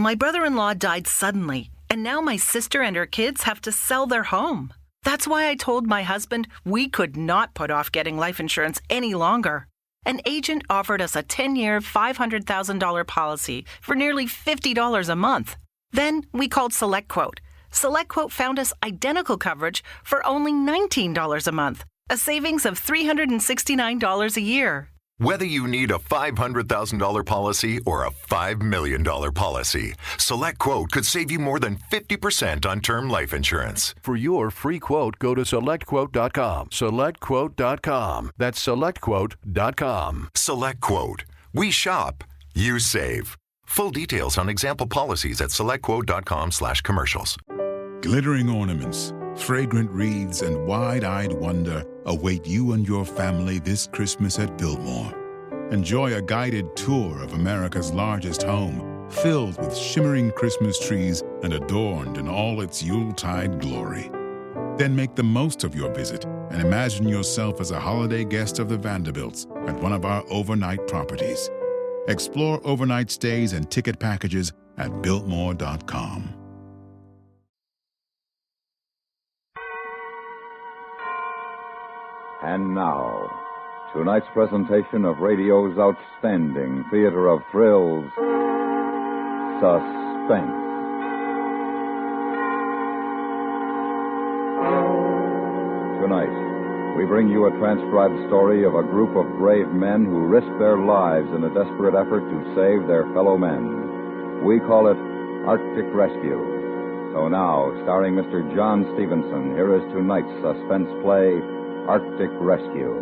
My brother-in-law died suddenly, and now my sister and her kids have to sell their home. That's why I told my husband we could not put off getting life insurance any longer. An agent offered us a 10-year, $500,000 policy for nearly $50 a month. Then we called SelectQuote. SelectQuote found us identical coverage for only $19 a month, a savings of $369 a year. Whether you need a $500,000 policy or a $5 million policy, SelectQuote could save you more than 50% on term life insurance. For your free quote, go to SelectQuote.com. SelectQuote.com. That's SelectQuote.com. SelectQuote. We shop. You save. Full details on example policies at SelectQuote.com/commercials. Glittering ornaments, fragrant wreaths, and wide-eyed wonder await you and your family this Christmas at Biltmore. Enjoy a guided tour of America's largest home, filled with shimmering Christmas trees and adorned in all its Yuletide glory. Then make the most of your visit and imagine yourself as a holiday guest of the Vanderbilts at one of our overnight properties. Explore overnight stays and ticket packages at Biltmore.com. And now, tonight's presentation of radio's outstanding theater of thrills, Suspense. Tonight, we bring you a transcribed story of a group of brave men who risk their lives in a desperate effort to save their fellow men. We call it Arctic Rescue. So now, starring Mr. John Stevenson, here is tonight's suspense play, Arctic Rescue.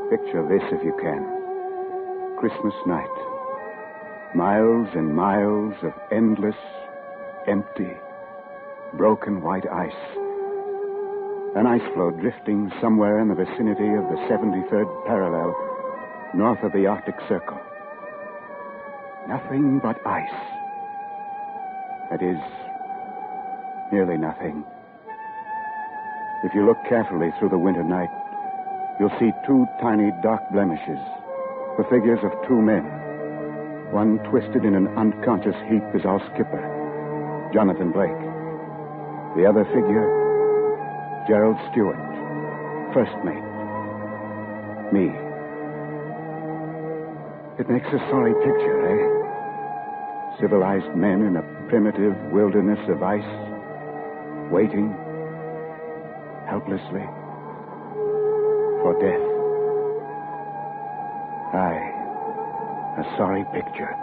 Picture this if you can. Christmas night. Miles and miles of endless, empty, broken white ice. An ice floe drifting somewhere in the vicinity of the 73rd parallel, north of the Arctic Circle. Nothing but ice. That is, nearly nothing. If you look carefully through the winter night, you'll see two tiny dark blemishes, the figures of two men. One twisted in an unconscious heap is our skipper, Jonathan Blake. The other figure, Gerald Stewart, first mate. Me. It makes a sorry picture, eh? Civilized men in a primitive wilderness of ice, waiting, helplessly, for death. Aye, a sorry picture.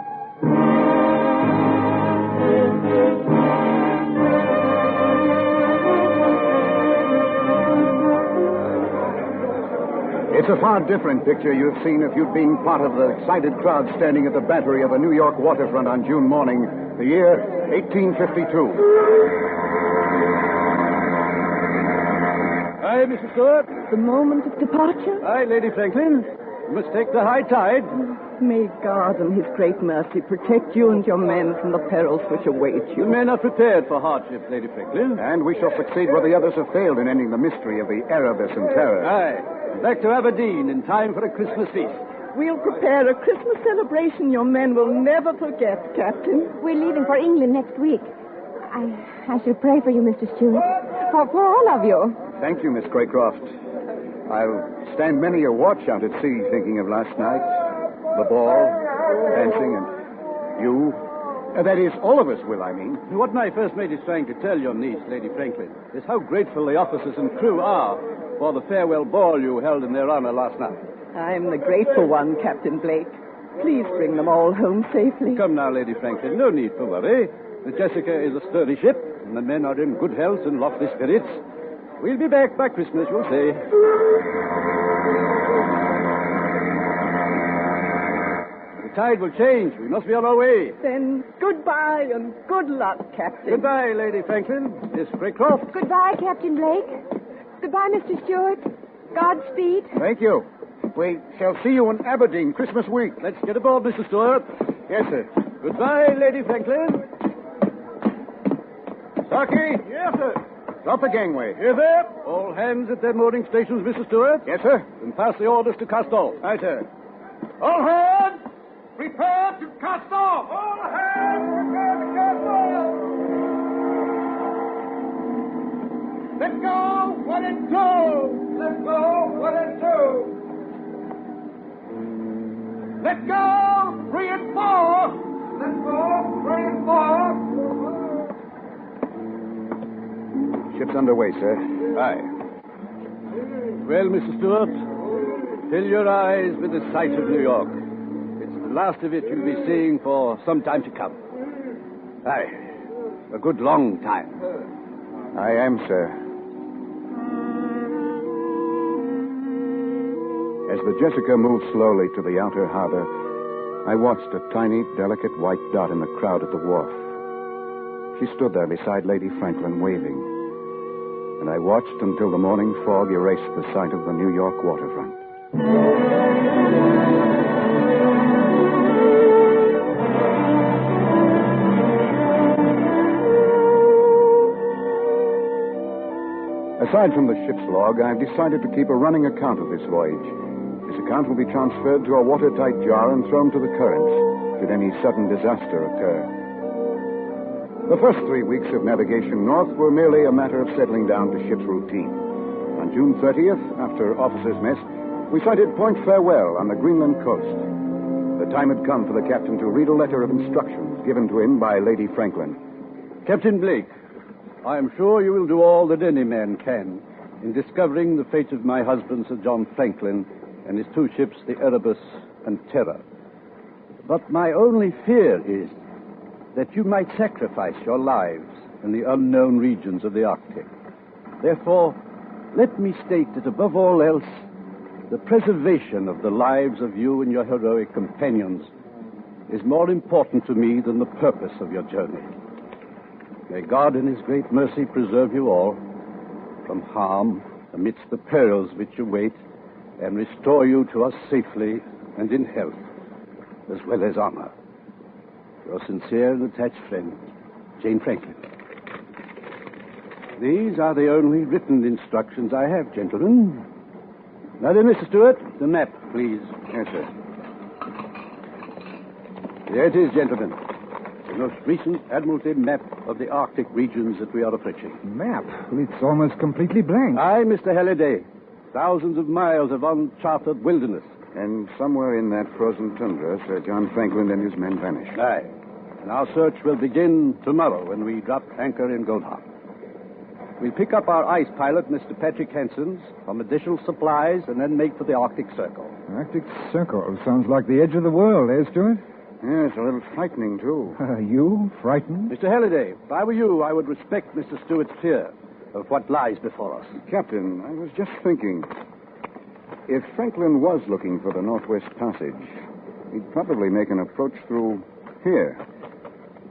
It's a far different picture you've seen if you'd been part of the excited crowd standing at the battery of the New York waterfront on June morning, the year 1852. Aye, Mrs. Stewart. The moment of departure? Aye, Lady Franklin. You must take the high tide. May God in his great mercy protect you and your men from the perils which await you. The men are prepared for hardship, Lady Franklin. And we shall succeed where the others have failed in ending the mystery of the Erebus and terror. Aye. Back to Aberdeen in time for a Christmas feast. We'll prepare a Christmas celebration your men will never forget, Captain. We're leaving for England next week. I shall pray for you, Mr. Stewart. For all of you. Thank you, Miss Craycroft. I'll stand many a watch out at sea thinking of last night. The ball, dancing, and you. That is, all of us will, I mean. What my first mate is trying to tell your niece, Lady Franklin, is how grateful the officers and crew are for the farewell ball you held in their honor last night. I'm the grateful one, Captain Blake. Please bring them all home safely. Come now, Lady Franklin, no need for worry. The Jessica is a sturdy ship, and the men are in good health and lofty spirits. We'll be back by Christmas, you'll see. The tide will change. We must be on our way. Then goodbye and good luck, Captain. Goodbye, Lady Franklin. Miss Craycroft. Goodbye, Captain Blake. Goodbye, Mr. Stewart. Godspeed. Thank you. We shall see you in Aberdeen Christmas week. Let's get aboard, Mr. Stewart. Yes, sir. Goodbye, Lady Franklin. Starkey? Yes, sir. Drop the gangway. Here, there. All hands at their mooring stations, Mr. Stewart. Yes, sir. And pass the orders to cast off. Aye, sir. All hands, prepare to cast off. All hands, prepare to cast off. Let go, 1 and 2. Let go, 1 and 2. Let go, 3 and 4. Let go, 3 and 4. Ship's underway, sir. Aye. Well, Mr. Stewart, fill your eyes with the sight of New York. It's the last of it you'll be seeing for some time to come. Aye, a good long time. I am, sir. As the Jessica moved slowly to the outer harbor, I watched a tiny, delicate white dot in the crowd at the wharf. She stood there beside Lady Franklin, waving. And I watched until the morning fog erased the sight of the New York waterfront. Aside from the ship's log, I've decided to keep a running account of this voyage. This account will be transferred to a watertight jar and thrown to the currents should any sudden disaster occur. The first 3 weeks of navigation north were merely a matter of settling down to ship's routine. On June 30th, after officers' mess, we sighted Point Farewell on the Greenland coast. The time had come for the captain to read a letter of instructions given to him by Lady Franklin. Captain Blake, I am sure you will do all that any man can in discovering the fate of my husband, Sir John Franklin, and his 2 ships, the Erebus and Terror. But my only fear is that you might sacrifice your lives in the unknown regions of the Arctic. Therefore, let me state that above all else, the preservation of the lives of you and your heroic companions is more important to me than the purpose of your journey. May God in his great mercy preserve you all from harm amidst the perils which await, and restore you to us safely and in health, as well as honor. Your sincere and attached friend, Jane Franklin. These are the only written instructions I have, gentlemen. Now then, Mr. Stewart, the map, please. Yes, sir. Here it is, gentlemen. The most recent Admiralty map of the Arctic regions that we are approaching. Map? It's almost completely blank. Aye, Mr. Halliday. Thousands of miles of uncharted wilderness. And somewhere in that frozen tundra, Sir John Franklin and his men vanished. Aye. And our search will begin tomorrow when we drop anchor in Gold Harbor. We'll pick up our ice pilot, Mr. Patrick Hanson's, from additional supplies, and then make for the Arctic Circle. Arctic Circle sounds like the edge of the world, eh, Stuart? Yes, a little frightening, too. You? Frightened? Mr. Halliday, if I were you, I would respect Mr. Stewart's fear of what lies before us. Captain, I was just thinking, if Franklin was looking for the Northwest Passage, he'd probably make an approach through here,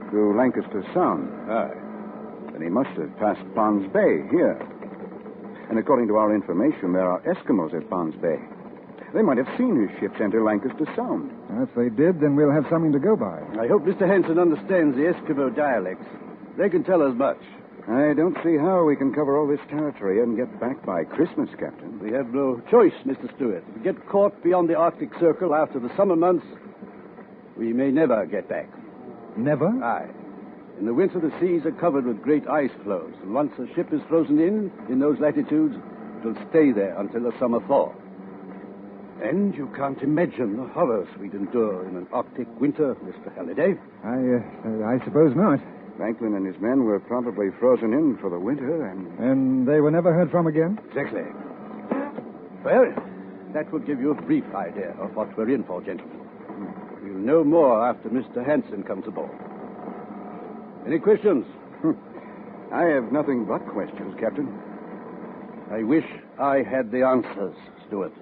through Lancaster Sound. Aye. Then he must have passed Ponds Bay here. And according to our information, there are Eskimos at Ponds Bay. They might have seen his ships enter Lancaster Sound. If they did, then we'll have something to go by. I hope Mr. Hanson understands the Eskimo dialects. They can tell us much. I don't see how we can cover all this territory and get back by Christmas, Captain. We have no choice, Mr. Stewart. If we get caught beyond the Arctic Circle after the summer months, we may never get back. Never? Aye. In the winter, the seas are covered with great ice floes, and once a ship is frozen in those latitudes, it will stay there until the summer thaw. And you can't imagine the horrors we'd endure in an Arctic winter, Mr. Halliday. I suppose not. Franklin and his men were probably frozen in for the winter, And they were never heard from again? Exactly. Well, that will give you a brief idea of what we're in for, gentlemen. We'll know more after Mr. Hanson comes aboard. Any questions? I have nothing but questions, Captain. I wish I had the answers, Stewart.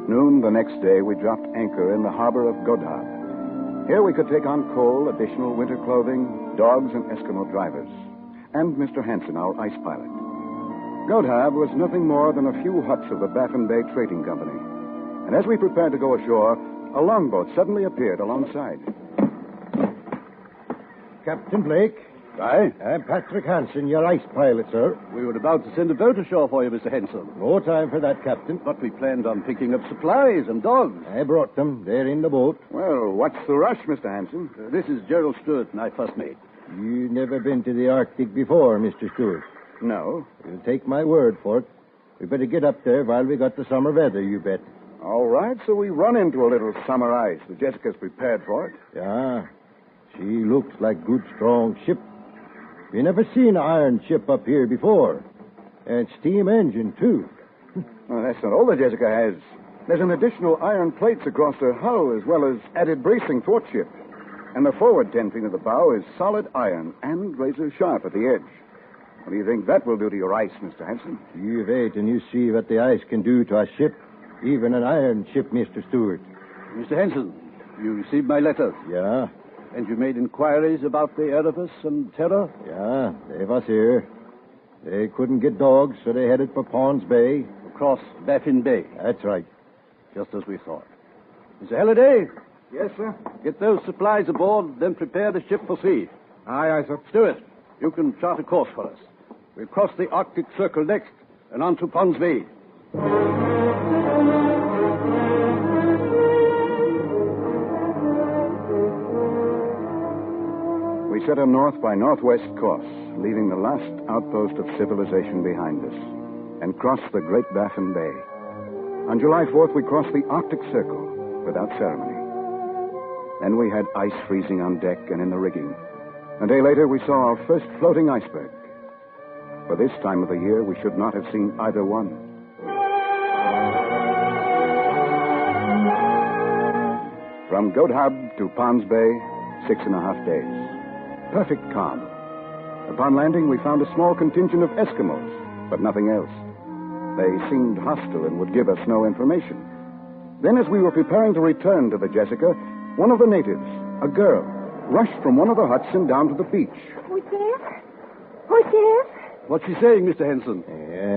Noon the next day, we dropped anchor in the harbor of Godhavn. Here we could take on coal, additional winter clothing, dogs, and Eskimo drivers. And Mr. Hansen, our ice pilot. Godhab was nothing more than a few huts of the Baffin Bay Trading Company. And as we prepared to go ashore, a longboat suddenly appeared alongside. Captain Blake. Aye? I'm Patrick Hansen, your ice pilot, sir. We were about to send a boat ashore for you, Mr. Henson. No time for that, Captain. But we planned on picking up supplies and dogs. I brought them. They're in the boat. Well, what's the rush, Mr. Hansen? This is Gerald Stewart, my first mate. You've never been to the Arctic before, Mr. Stewart. No. You'll take my word for it. We better get up there while we got the summer weather, you bet. All right, so we run into a little summer ice. The Jessica's prepared for it. Yeah. She looks like good, strong ship. We never seen an iron ship up here before. And steam engine, too. Well, that's not all the Jessica has. There's an additional iron plates across her hull, as well as added bracing thwartships. And the forward 10 feet of the bow is solid iron and razor sharp at the edge. What do you think that will do to your ice, Mr. Hansen? You wait and you see what the ice can do to a ship, even an iron ship, Mr. Stewart. Mr. Henson, you received my letters. Yeah. And you made inquiries about the Erebus and Terror? Yeah, they was here. They couldn't get dogs, so they headed for Pawns Bay. Across Baffin Bay. That's right. Just as we thought. Mr. Halliday? Yes, sir? Get those supplies aboard, then prepare the ship for sea. Aye, sir. Stewart, you can chart a course for us. We'll cross the Arctic Circle next, and on to Pawns Bay. We set a north by northwest course, leaving the last outpost of civilization behind us, and crossed the Great Baffin Bay. On July 4th, we crossed the Arctic Circle without ceremony. Then we had ice freezing on deck and in the rigging. A day later, we saw our first floating iceberg. For this time of the year, we should not have seen either one. From Godhab to Pawns Bay, 6.5 days. Perfect calm. Upon landing, we found a small contingent of Eskimos, but nothing else. They seemed hostile and would give us no information. Then, as we were preparing to return to the Jessica, one of the natives, a girl, rushed from one of the huts and down to the beach. Who's there? Who's there? What's she saying, Mr. Henson?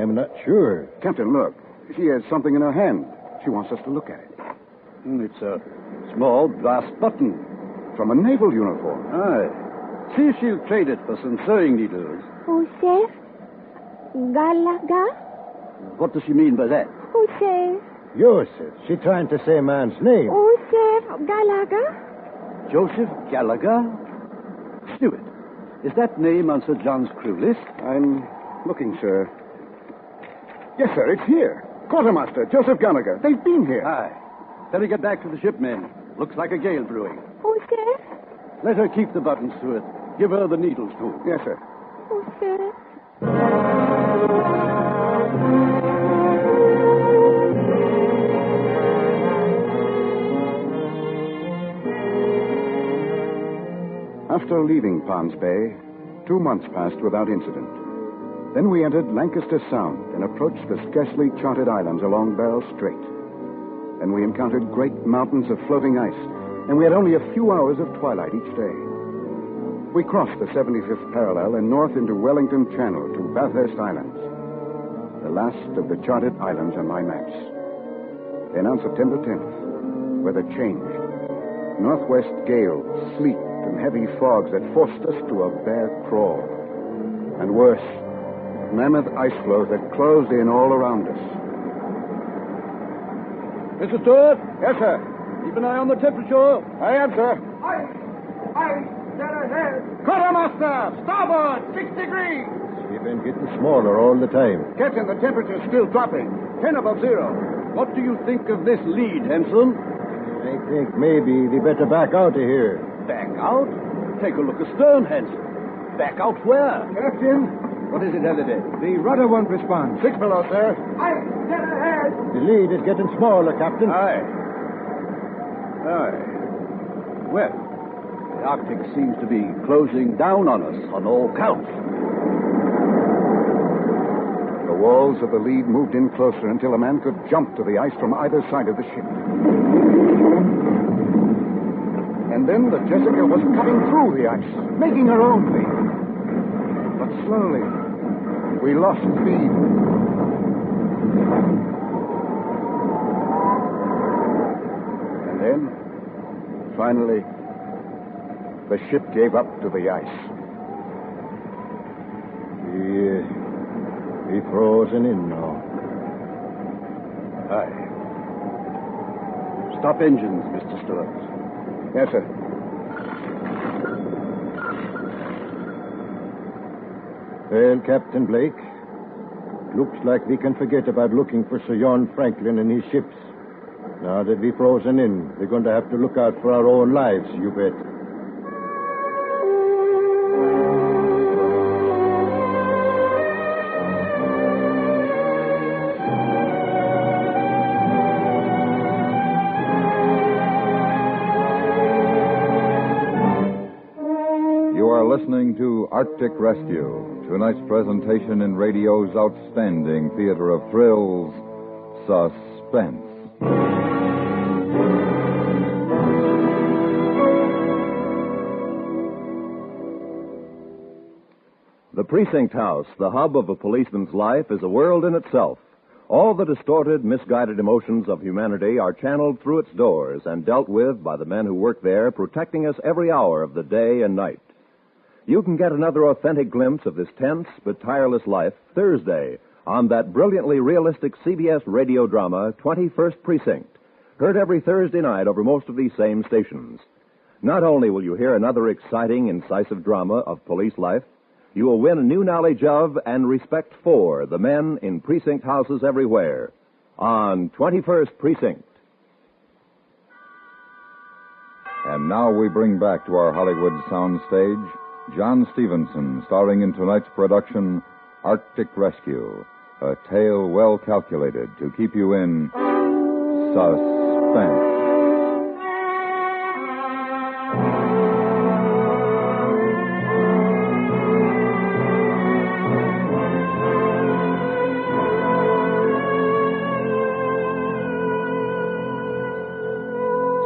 I'm not sure. Captain, look. She has something in her hand. She wants us to look at it. It's a small brass button. From a naval uniform. Aye. See if she'll trade it for some sewing needles. Who's there? Galaga? What does she mean by that? Who's there? Joseph, she trying to say a man's name. Who's there? Galaga? Joseph Gallagher? Stewart, is that name on Sir John's crew list? I'm looking, sir. Yes, sir, it's here. Quartermaster, Joseph Gallagher. They've been here. Aye. Better get back to the ship, men. Looks like a gale brewing. Who's there? Let her keep the buttons, Stewart. Give her the needles, too. Yes, sir. Who's there? After leaving Pawns Bay, 2 months passed without incident. Then we entered Lancaster Sound and approached the scarcely charted islands along Barrel Strait. Then we encountered great mountains of floating ice, and we had only a few hours of twilight each day. We crossed the 75th parallel and north into Wellington Channel to Bathurst Islands, the last of the charted islands on my maps. Then on September 10th, weather changed. Northwest gales, sleet, and heavy fogs that forced us to a bare crawl. And worse, mammoth ice floes that closed in all around us. Mr. Stewart? Yes, sir. Keep an eye on the temperature. I am, sir. Quartermaster! Starboard! 6 degrees! She's been getting smaller all the time. Captain, the temperature's still dropping. 10 above zero. What do you think of this lead, Henson? I think maybe we better back out of here. Back out? Take a look astern, Henson. Back out where? Captain? What is it, Halliday? The rudder won't respond. 6 below, sir. The lead is getting smaller, Captain. Aye. Well, the Arctic seems to be closing down on us on all counts. The walls of the lead moved in closer until a man could jump to the ice from either side of the ship. And then the Jessica was cutting through the ice, making her own way. But slowly, we lost speed. And then, finally, the ship gave up to the ice. We're frozen in now. Aye. Stop engines, Mr. Stewart. Yes, sir. Well, Captain Blake, looks like we can forget about looking for Sir John Franklin and his ships. Now that we're frozen in, we're going to have to look out for our own lives, you bet. Listening to Arctic Rescue, tonight's presentation in radio's outstanding theater of thrills, Suspense. The precinct house, the hub of a policeman's life, is a world in itself. All the distorted, misguided emotions of humanity are channeled through its doors and dealt with by the men who work there, protecting us every hour of the day and night. You can get another authentic glimpse of this tense but tireless life Thursday on that brilliantly realistic CBS radio drama, 21st Precinct, heard every Thursday night over most of these same stations. Not only will you hear another exciting, incisive drama of police life, you will win a new knowledge of and respect for the men in precinct houses everywhere on 21st Precinct. And now we bring back to our Hollywood soundstage John Stevenson, starring in tonight's production, Arctic Rescue, a tale well calculated to keep you in suspense.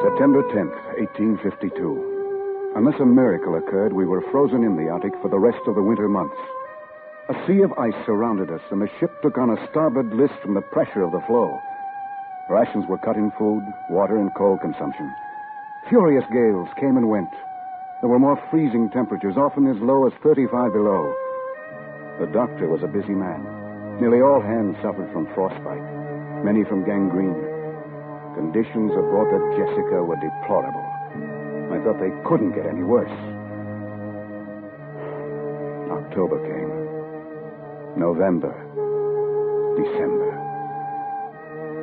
September 10th, 1852. Unless a miracle occurred, we were frozen in the Arctic for the rest of the winter months. A sea of ice surrounded us, and the ship took on a starboard list from the pressure of the floe. Rations were cut in food, water, and coal consumption. Furious gales came and went. There were more freezing temperatures, often as low as 35 below. The doctor was a busy man. Nearly all hands suffered from frostbite, many from gangrene. Conditions aboard the Jessica were deplorable. I thought they couldn't get any worse. October came. November. December.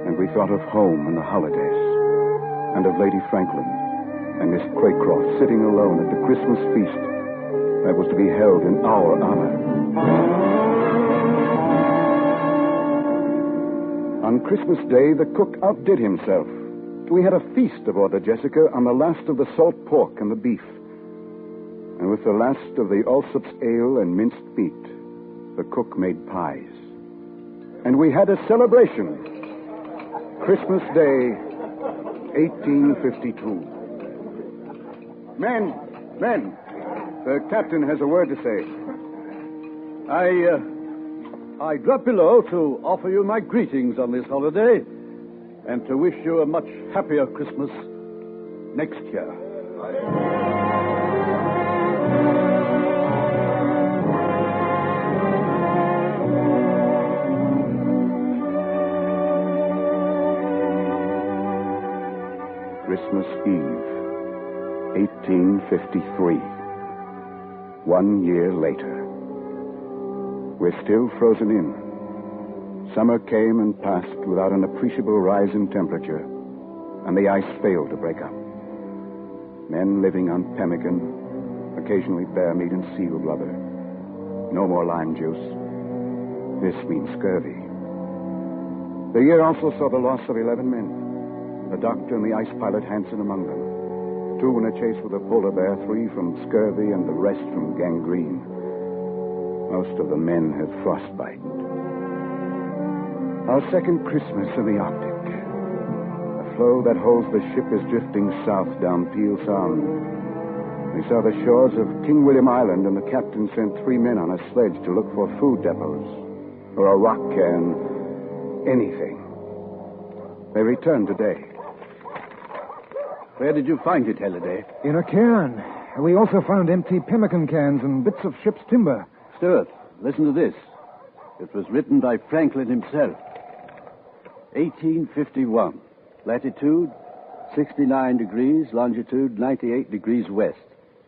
And we thought of home and the holidays. And of Lady Franklin. And Miss Craycroft sitting alone at the Christmas feast that was to be held in our honor. On Christmas Day, the cook outdid himself. We had a feast aboard the Jessica on the last of the salt pork and the beef. And with the last of the Allsup's ale and minced meat, the cook made pies. And we had a celebration. Christmas Day, 1852. Men, the captain has a word to say. I drop below to offer you my greetings on this holiday and to wish you a much happier Christmas next year. Christmas Eve, 1853. 1 year later. We're still frozen in. Summer came and passed without an appreciable rise in temperature, and the ice failed to break up. Men living on pemmican, occasionally bear meat and seal blubber. No more lime juice. This means scurvy. The year also saw the loss of 11 men. The doctor and the ice pilot Hansen among them. 2 in a chase with a polar bear, 3 from scurvy, and the rest from gangrene. Most of the men had frostbite. Our second Christmas in the Arctic. A floe that holds the ship is drifting south down Peel Sound. We saw the shores of King William Island, and the captain sent 3 men on a sledge to look for food depots, or a rock cairn, anything. They returned today. Where did you find it, Halliday? In a cairn. We also found empty pemmican cans and bits of ship's timber. Stuart, listen to this. It was written by Franklin himself. 1851. Latitude 69 degrees, longitude 98 degrees west.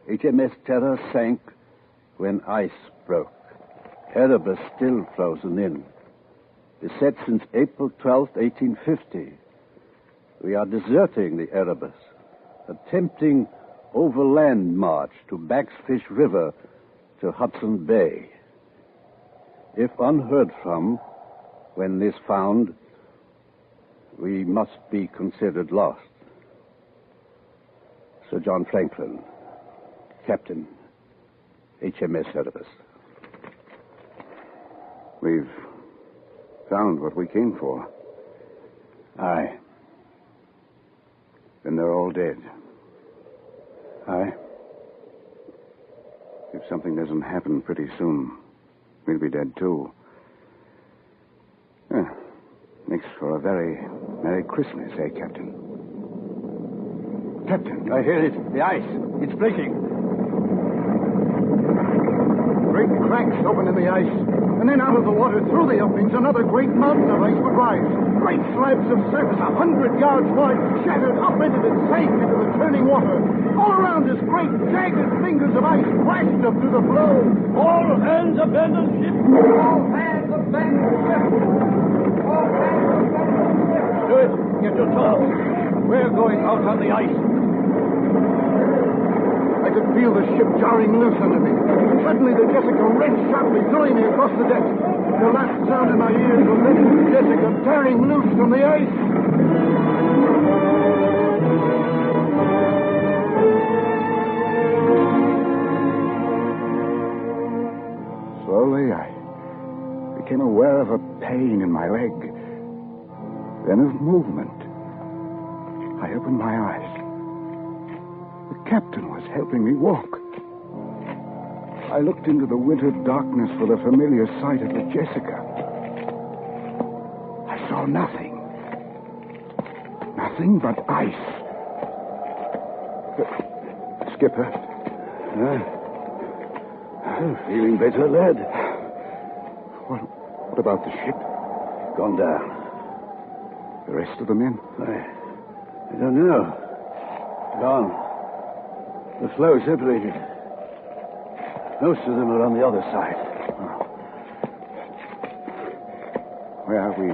HMS Terror sank when ice broke. Erebus still frozen in. Beset since April 12th, 1850. We are deserting the Erebus, attempting overland march to Baxfish River to Hudson Bay. If unheard from, when this found, we must be considered lost. Sir John Franklin, Captain, HMS Erebus. We've found what we came for. Aye. Then they're all dead. Aye. If something doesn't happen pretty soon, we'll be dead too. Makes for a very Merry Christmas, eh, Captain? Captain! I hear it. The ice. It's breaking. Great cracks open in the ice, and then out of the water through the openings, another great mountain of ice would rise. Great slabs of surface 100 yards wide shattered, upended, and sank into the turning water. All around us, great jagged fingers of ice flashed up through the flow. All hands abandon ship. All hands abandon ship. All hands abandon ship. Do it. Get your tools. We're going out on the ice. I could feel the ship jarring loose under me. Suddenly the Jessica wrenched sharply, throwing me across the deck. The last sound in my ears was that Jessica tearing loose from the ice. Slowly, I became aware of a pain in my leg, then of movement. I opened my eyes. The captain was helping me walk. I looked into the winter darkness for the familiar sight of the Jessica. I saw nothing. Nothing but ice. Skipper. Feeling better, lad? What about the ship? Gone down. The rest of the men? I don't know. Gone. The flow separated. Most of them are on the other side. Where are we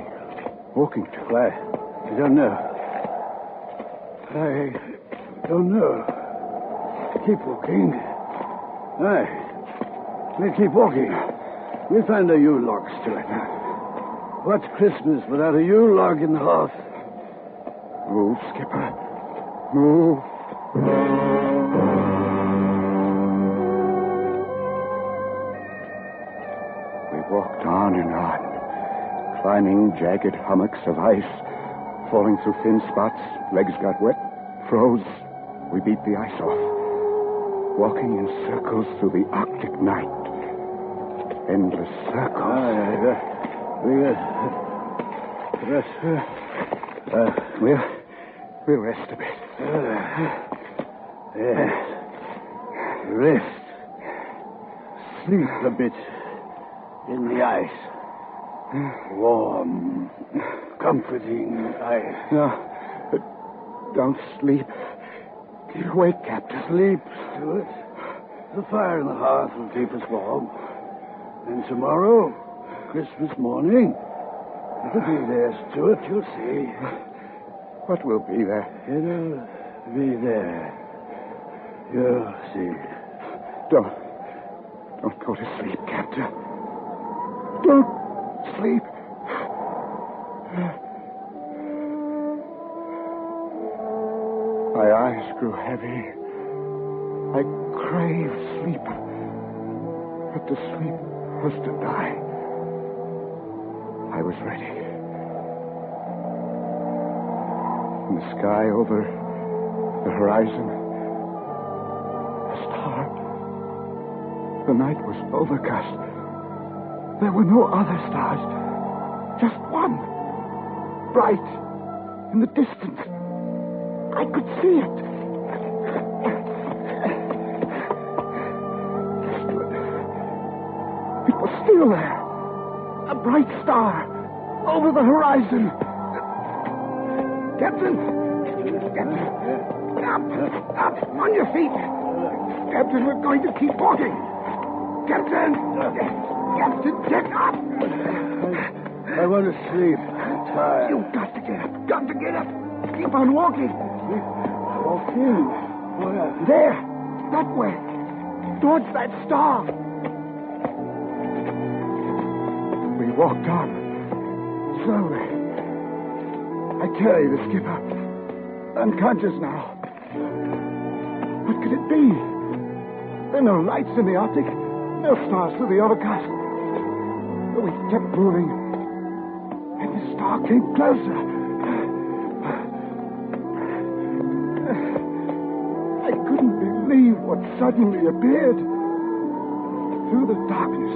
walking to? I don't know. I don't know. Keep walking. Aye. We'll keep walking. We'll find a Yule log, Stuart. What's Christmas without a Yule log in the hearth? Move, Skipper. Move. We walked on and on, climbing jagged hummocks of ice, falling through thin spots. Legs got wet, froze. We beat the ice off, walking in circles through the Arctic night. Endless circles. We'll rest a bit. Rest. Sleep a bit in the ice. Warm, comforting ice. No, don't sleep. Keep awake, Captain. Sleep, Stuart. The fire in the hearth will keep us warm. And tomorrow, Christmas morning, it'll be there, Stuart, you'll see. What will be there? It'll be there. You'll see. Don't go to sleep, Captain. Don't sleep. My eyes grew heavy. I craved sleep. But the sleep was to die. I was ready. In the sky over the horizon, a star. The night was overcast. There were no other stars. Just one. Bright. In the distance. I could see it. It was still there. A bright star. Over the horizon. Captain! Up! On your feet! Captain, we're going to keep walking! Captain! Captain, get up! I want to sleep. I'm tired. You've got to get up. Got to get up. Keep on walking. Walking? Where? There. That way. Towards that star. We walked on. Slowly. I carry the skipper. Unconscious now. What could it be? There are no lights in the Arctic. No stars through the overcast. But we kept moving. And the star came closer. I couldn't believe what suddenly appeared. Through the darkness,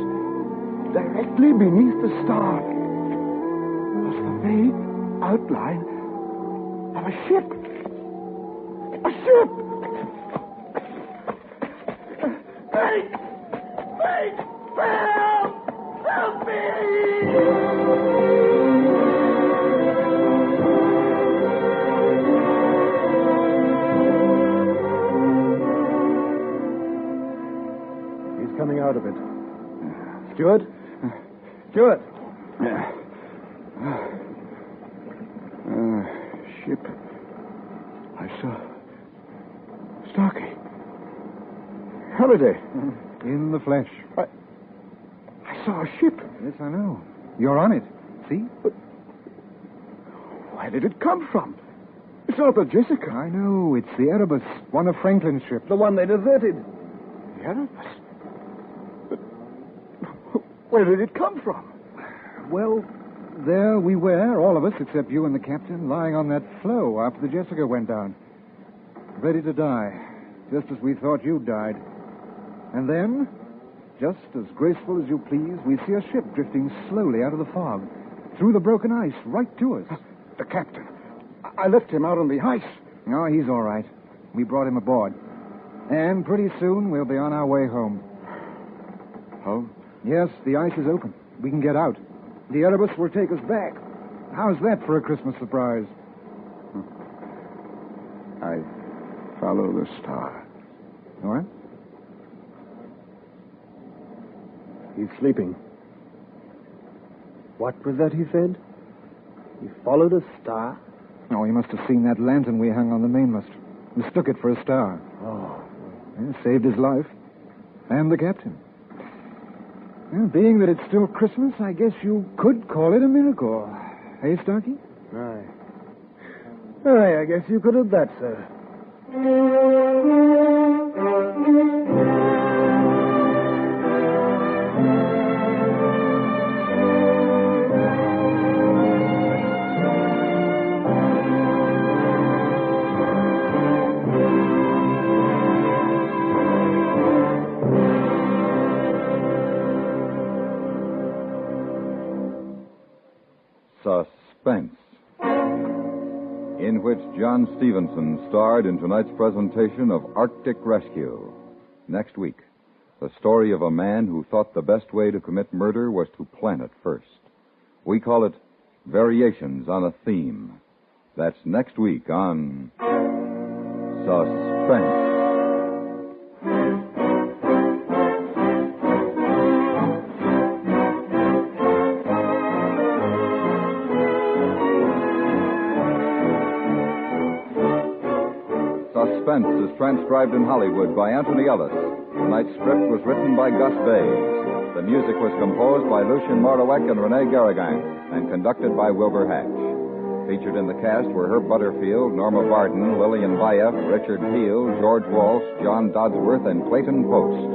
directly beneath the star, was the vague outline of a ship. A ship! Wait! Wait! Help! Help me! He's coming out of it. Stewart? Stewart! Ship. I saw Starkey. Halliday. In the flesh. I saw a ship. Yes, I know. You're on it. See? But where did it come from? It's not the Jessica. I know. It's the Erebus, one of Franklin's ships. The one they deserted. The Erebus? But where did it come from? Well, there we were, all of us, except you and the captain, lying on that floe after the Jessica went down. Ready to die, just as we thought you'd died. And then, just as graceful as you please, we see a ship drifting slowly out of the fog, through the broken ice, right to us. The captain. I left him out on the ice. Oh, he's all right. We brought him aboard. And pretty soon we'll be on our way home. Home? Yes, the ice is open. We can get out. The Erebus will take us back. How's that for a Christmas surprise? I follow the star. What? He's sleeping. What was that he said? He followed a star? Oh, he must have seen that lantern we hung on the mainmast. Mistook it for a star. Oh. And saved his life. And the captain. Well, being that it's still Christmas, I guess you could call it a miracle. Hey, Starkey? Aye. Aye, I guess you could have that, sir. Suspense, in which John Stevenson starred in tonight's presentation of Arctic Rescue. Next week, the story of a man who thought the best way to commit murder was to plan it first. We call it Variations on a Theme. That's next week on Suspense. Suspense is transcribed in Hollywood by Anthony Ellis. Tonight's script was written by Gus Bays. The music was composed by Lucien Morawek and Rene Garrigan and conducted by Wilbur Hatch. Featured in the cast were Herb Butterfield, Norma Barden, Lillian Baeff, Richard Peel, George Walsh, John Dodsworth, and Clayton Post.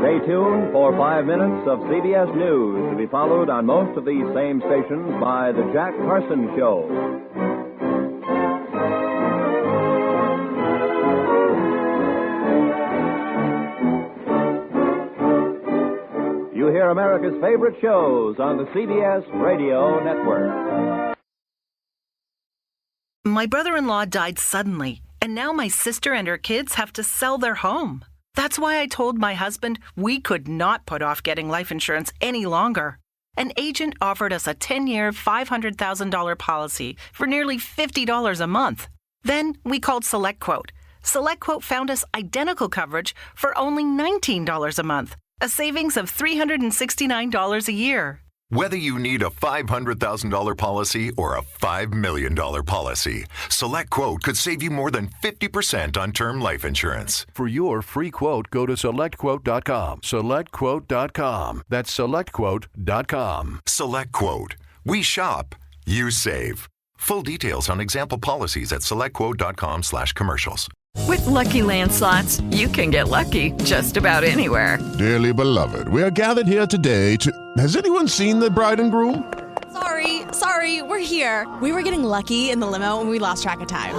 Stay tuned for 5 minutes of CBS News to be followed on most of these same stations by The Jack Carson Show. You hear America's favorite shows on the CBS Radio Network. My brother-in-law died suddenly, and now my sister and her kids have to sell their home. That's why I told my husband we could not put off getting life insurance any longer. An agent offered us a 10-year, $500,000 policy for nearly $50 a month. Then we called SelectQuote. SelectQuote found us identical coverage for only $19 a month, a savings of $369 a year. Whether you need a $500,000 policy or a $5 million policy, SelectQuote could save you more than 50% on term life insurance. For your free quote, go to SelectQuote.com. SelectQuote.com. That's SelectQuote.com. SelectQuote. We shop, you save. Full details on example policies at SelectQuote.com/commercials. With Lucky Land Slots, you can get lucky just about anywhere. Dearly beloved, we are gathered here today to... Has anyone seen the bride and groom? Sorry, we're here. We were getting lucky in the limo and we lost track of time.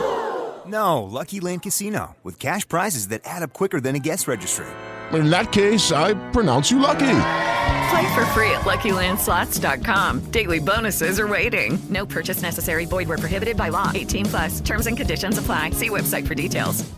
No, Lucky Land Casino, with cash prizes that add up quicker than a guest registry. In that case, I pronounce you lucky. Play for free at LuckyLandSlots.com. Daily bonuses are waiting. No purchase necessary. Void where prohibited by law. 18+. Terms and conditions apply. See website for details.